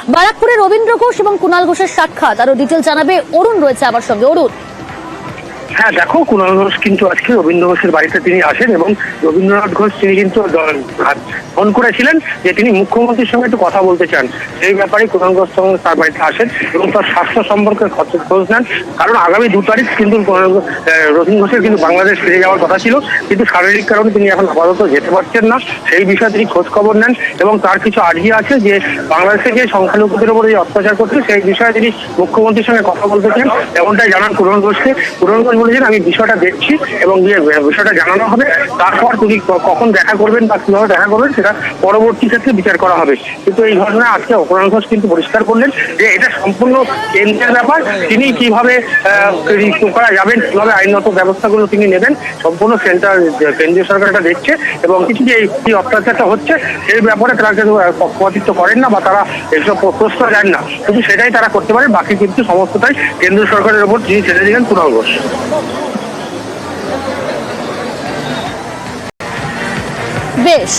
বারাকপুরে রবীন্দ্র ঘোষ এবং কুণাল ঘোষের সাক্ষাৎ, আরো ডিটেল জানাবে অরুণ, রয়েছে আমার সঙ্গে। অরুণ। হ্যাঁ দেখো, কুণাল ঘোষ কিন্তু আজকে রবীন্দ্র ঘোষের বাড়িতে তিনি আসেন এবং রবীন্দ্রনাথ ঘোষ তিনি কিন্তু ফোন করেছিলেন যে তিনি মুখ্যমন্ত্রীর সঙ্গে একটু কথা বলতে চান। সেই ব্যাপারে কুণাল ঘোষ তার বাড়িতে আসেন এবং তার স্বাস্থ্য সম্পর্কে খোঁজ নেন। কারণ আগামী 2 তারিখ কিন্তু রবীন্দ্র ঘোষের কিন্তু বাংলাদেশ ফিরে যাওয়ার কথা ছিল, কিন্তু শারীরিক কারণে তিনি এখন আপাতত যেতে পারছেন না। সেই বিষয়ে তিনি খোঁজ খবর নেন এবং তার কিছু আর্জি আছে যে বাংলাদেশে যে সংখ্যালঘুদের উপরে যে অত্যাচার করছে সেই বিষয়ে তিনি মুখ্যমন্ত্রীর সঙ্গে কথা বলতে চান, এমনটাই জানান কুণাল ঘোষকে। কুণাল ঘোষ বলেছেন আমি বিষয়টা দেখছি এবং বিষয়টা জানানো হবে, তারপর তিনি কখন দেখা করবেন বা কিভাবে দেখা করবেন সেটা পরবর্তী ক্ষেত্রে বিচার করা হবে। কিন্তু এই ঘটনায় আজকে কুণাল ঘোষ কিন্তু পরিষ্কার করলেন যে এটা সম্পূর্ণ কেন্দ্রের ব্যাপার, তিনি কিভাবে করা যাবেন, কিভাবে আইনগত ব্যবস্থাগুলো তিনি নেবেন, সম্পূর্ণ কেন্দ্রীয় সরকার এটা দেখছে এবং কিছু যে এই অত্যাচারটা হচ্ছে সেই ব্যাপারে তারা কিন্তু পক্ষপাতিত্ব করেন না বা তারা এসব প্রশ্রয় দেন না, কিন্তু সেটাই তারা করতে পারে। বাকি কিন্তু সমস্তটাই কেন্দ্রীয় সরকারের উপর তিনি ছেড়ে দিলেন কুণাল ঘোষ। বেশ।